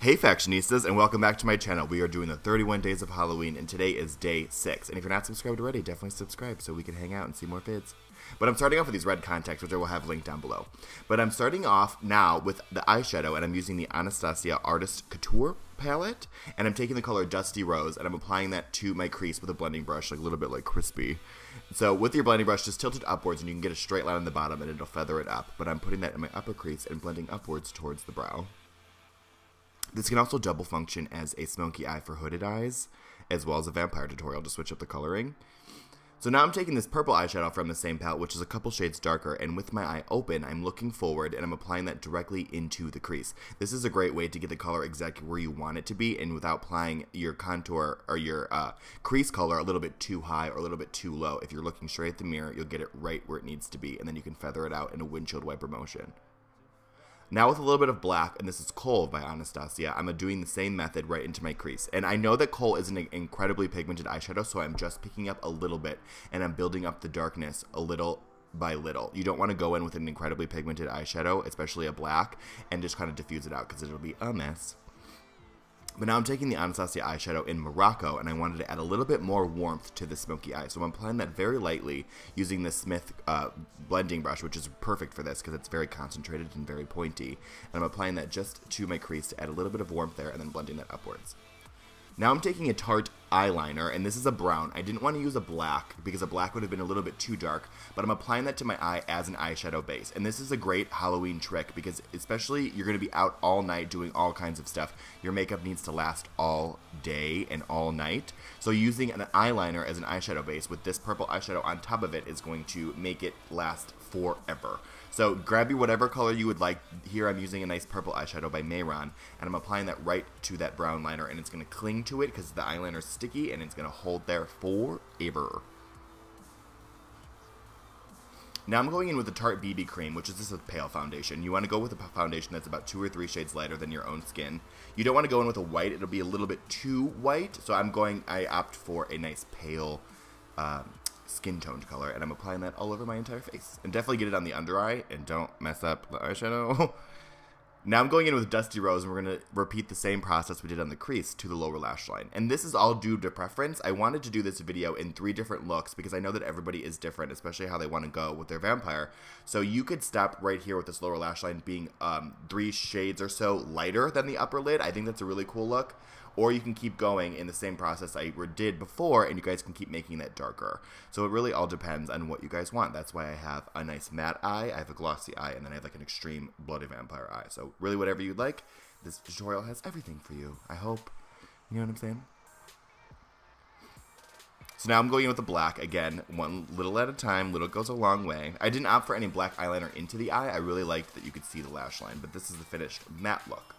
Hey Fashionistas, and welcome back to my channel. We are doing the 31 days of Halloween, and today is day 6. And if you're not subscribed already, definitely subscribe so we can hang out and see more vids. But I'm starting off with these red contacts, which I will have linked down below. But I'm starting off now with the eyeshadow, and I'm using the Anastasia Artist Couture palette. And I'm taking the color Dusty Rose, and I'm applying that to my crease with a blending brush, like a little bit like Crispy. So with your blending brush, just tilt it upwards, and you can get a straight line on the bottom, and it'll feather it up. But I'm putting that in my upper crease and blending upwards towards the brow. This can also double function as a smoky eye for hooded eyes, as well as a vampire tutorial to switch up the coloring. So now I'm taking this purple eyeshadow from the same palette, which is a couple shades darker, and with my eye open, I'm looking forward and I'm applying that directly into the crease. This is a great way to get the color exactly where you want it to be, and without applying your contour or your crease color a little bit too high or a little bit too low. If you're looking straight at the mirror, you'll get it right where it needs to be, and then you can feather it out in a windshield wiper motion. Now with a little bit of black, and this is Coal by Anastasia, I'm doing the same method right into my crease. And I know that Coal is an incredibly pigmented eyeshadow, so I'm just picking up a little bit, and I'm building up the darkness a little by little. You don't want to go in with an incredibly pigmented eyeshadow, especially a black, and just kind of diffuse it out, because it'll be a mess. But now I'm taking the Anastasia eyeshadow in Morocco, and I wanted to add a little bit more warmth to the smoky eye. So I'm applying that very lightly using the Smith blending brush, which is perfect for this because it's very concentrated and very pointy. And I'm applying that just to my crease to add a little bit of warmth there and then blending that upwards. Now I'm taking a Tarte eyeliner, and this is a brown. I didn't want to use a black because a black would have been a little bit too dark, but I'm applying that to my eye as an eyeshadow base. And this is a great Halloween trick because especially you're going to be out all night doing all kinds of stuff. Your makeup needs to last all day and all night. So using an eyeliner as an eyeshadow base with this purple eyeshadow on top of it is going to make it last forever. So grab you whatever color you would like. Here I'm using a nice purple eyeshadow by Mayron, and I'm applying that right to that brown liner, and it's going to cling to it because the eyeliner is sticky, and it's going to hold there forever. Now I'm going in with the Tarte BB Cream, which is just a pale foundation. You want to go with a foundation that's about 2 or 3 shades lighter than your own skin. You don't want to go in with a white. It'll be a little bit too white, so I opt for a nice pale skin toned color, and I'm applying that all over my entire face. And definitely get it on the under eye, and don't mess up the eyeshadow. Now I'm going in with Dusty Rose, and we're going to repeat the same process we did on the crease to the lower lash line. And this is all due to preference. I wanted to do this video in 3 different looks because I know that everybody is different, especially how they want to go with their vampire. So you could stop right here with this lower lash line being 3 shades or so lighter than the upper lid. I think that's a really cool look. Or you can keep going in the same process I did before, and you guys can keep making that darker. So it really all depends on what you guys want. That's why I have a nice matte eye, I have a glossy eye, and then I have like an extreme bloody vampire eye. So really whatever you'd like, this tutorial has everything for you, I hope. You know what I'm saying? So now I'm going in with the black, again, one little at a time, little goes a long way. I didn't opt for any black eyeliner into the eye. I really liked that you could see the lash line, but this is the finished matte look.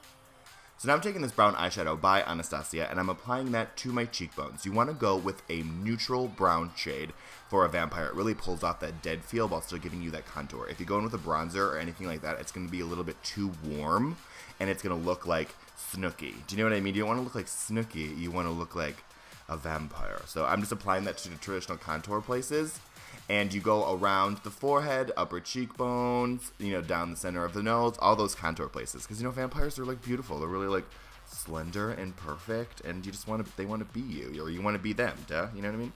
So now I'm taking this brown eyeshadow by Anastasia, and I'm applying that to my cheekbones. You want to go with a neutral brown shade for a vampire. It really pulls off that dead feel while still giving you that contour. If you go in with a bronzer or anything like that, it's going to be a little bit too warm, and it's going to look like Snooki. Do you know what I mean? You don't want to look like Snooki. You want to look like a vampire. So I'm just applying that to the traditional contour places. And you go around the forehead, upper cheekbones, you know, down the center of the nose, all those contour places. Because, you know, vampires are, like, beautiful. They're really, like, slender and perfect. And you just want to, they want to be you. Or you want to be them, duh. You know what I mean?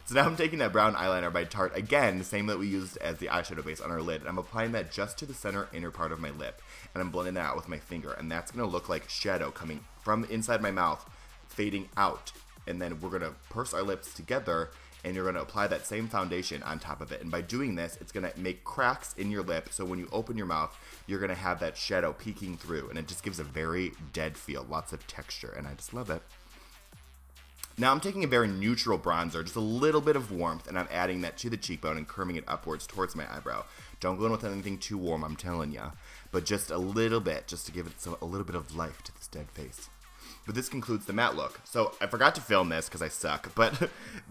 So now I'm taking that brown eyeliner by Tarte. Again, the same that we used as the eyeshadow base on our lid. And I'm applying that just to the center inner part of my lip. And I'm blending that out with my finger. And that's going to look like shadow coming from inside my mouth, fading out. And then we're going to purse our lips together, and you're going to apply that same foundation on top of it. And by doing this, it's going to make cracks in your lip, so when you open your mouth, you're going to have that shadow peeking through, and it just gives a very dead feel, lots of texture, and I just love it. Now I'm taking a very neutral bronzer, just a little bit of warmth, and I'm adding that to the cheekbone and curving it upwards towards my eyebrow. Don't go in with anything too warm, I'm telling ya, but just a little bit, just to give it a little bit of life to this dead face. But this concludes the matte look. So I forgot to film this because I suck, but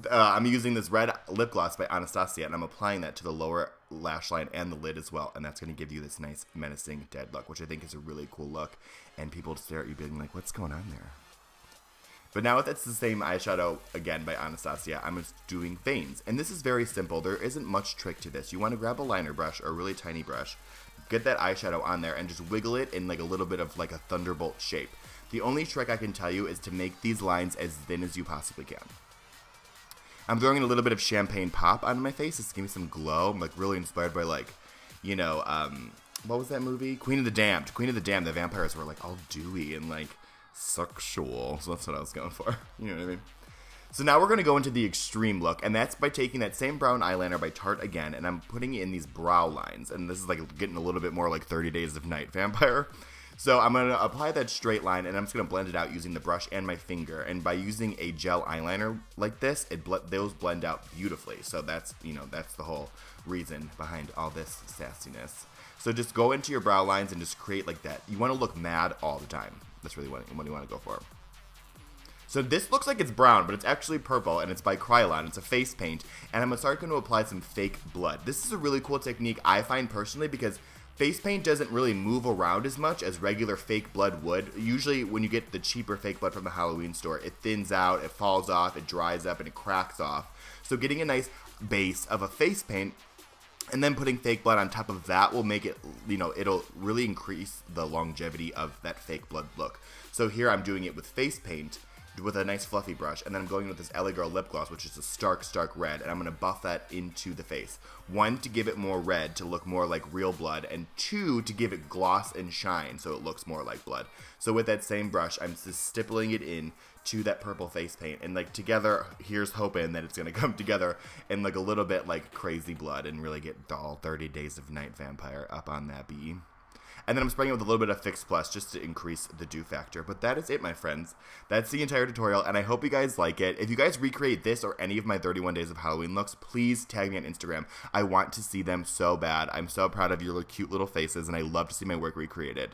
I'm using this red lip gloss by Anastasia, and I'm applying that to the lower lash line and the lid as well, and that's going to give you this nice menacing dead look, which I think is a really cool look, and people stare at you being like, what's going on there? But now that's the same eyeshadow, again, by Anastasia, I'm just doing veins. And this is very simple. There isn't much trick to this. You want to grab a liner brush or a really tiny brush, get that eyeshadow on there, and just wiggle it in like a little bit of like a thunderbolt shape. The only trick I can tell you is to make these lines as thin as you possibly can. I'm throwing in a little bit of champagne pop on my face. It's giving me some glow. I'm like really inspired by like, you know, what was that movie? Queen of the Damned. Queen of the Damned. The vampires were like all dewy and like sexual. So that's what I was going for. You know what I mean? So now we're going to go into the extreme look, and that's by taking that same brown eyeliner by Tarte again, and I'm putting it in these brow lines, and this is like getting a little bit more like 30 Days of Night Vampire. So I'm going to apply that straight line, and I'm just going to blend it out using the brush and my finger, and by using a gel eyeliner like this, those blend out beautifully. So that's, you know, that's the whole reason behind all this sassiness. So just go into your brow lines and just create like that. You want to look mad all the time. That's really what you want to go for. So this looks like it's brown, but it's actually purple, and it's by Kryolan. It's a face paint, and I'm going to apply some fake blood. This is a really cool technique I find personally because face paint doesn't really move around as much as regular fake blood would. Usually when you get the cheaper fake blood from the Halloween store, it thins out, it falls off, it dries up, and it cracks off. So getting a nice base of a face paint and then putting fake blood on top of that will make it, you know, it'll really increase the longevity of that fake blood look. So here I'm doing it with face paint with a nice fluffy brush, and then I'm going with this LA Girl lip gloss, which is a stark red, and I'm going to buff that into the face. 1, to give it more red, to look more like real blood, and 2, to give it gloss and shine, so it looks more like blood. So with that same brush, I'm just stippling it in to that purple face paint, and like together, here's hoping that it's going to come together in like a little bit like crazy blood, and really get all 30 Days of Night Vampire up on that bee. And then I'm spraying it with a little bit of Fix Plus just to increase the dew factor. But that is it, my friends. That's the entire tutorial, and I hope you guys like it. If you guys recreate this or any of my 31 Days of Halloween looks, please tag me on Instagram. I want to see them so bad. I'm so proud of your cute little faces, and I love to see my work recreated.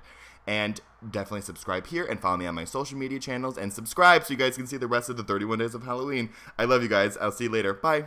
And definitely subscribe here and follow me on my social media channels. And subscribe so you guys can see the rest of the 31 Days of Halloween. I love you guys. I'll see you later. Bye.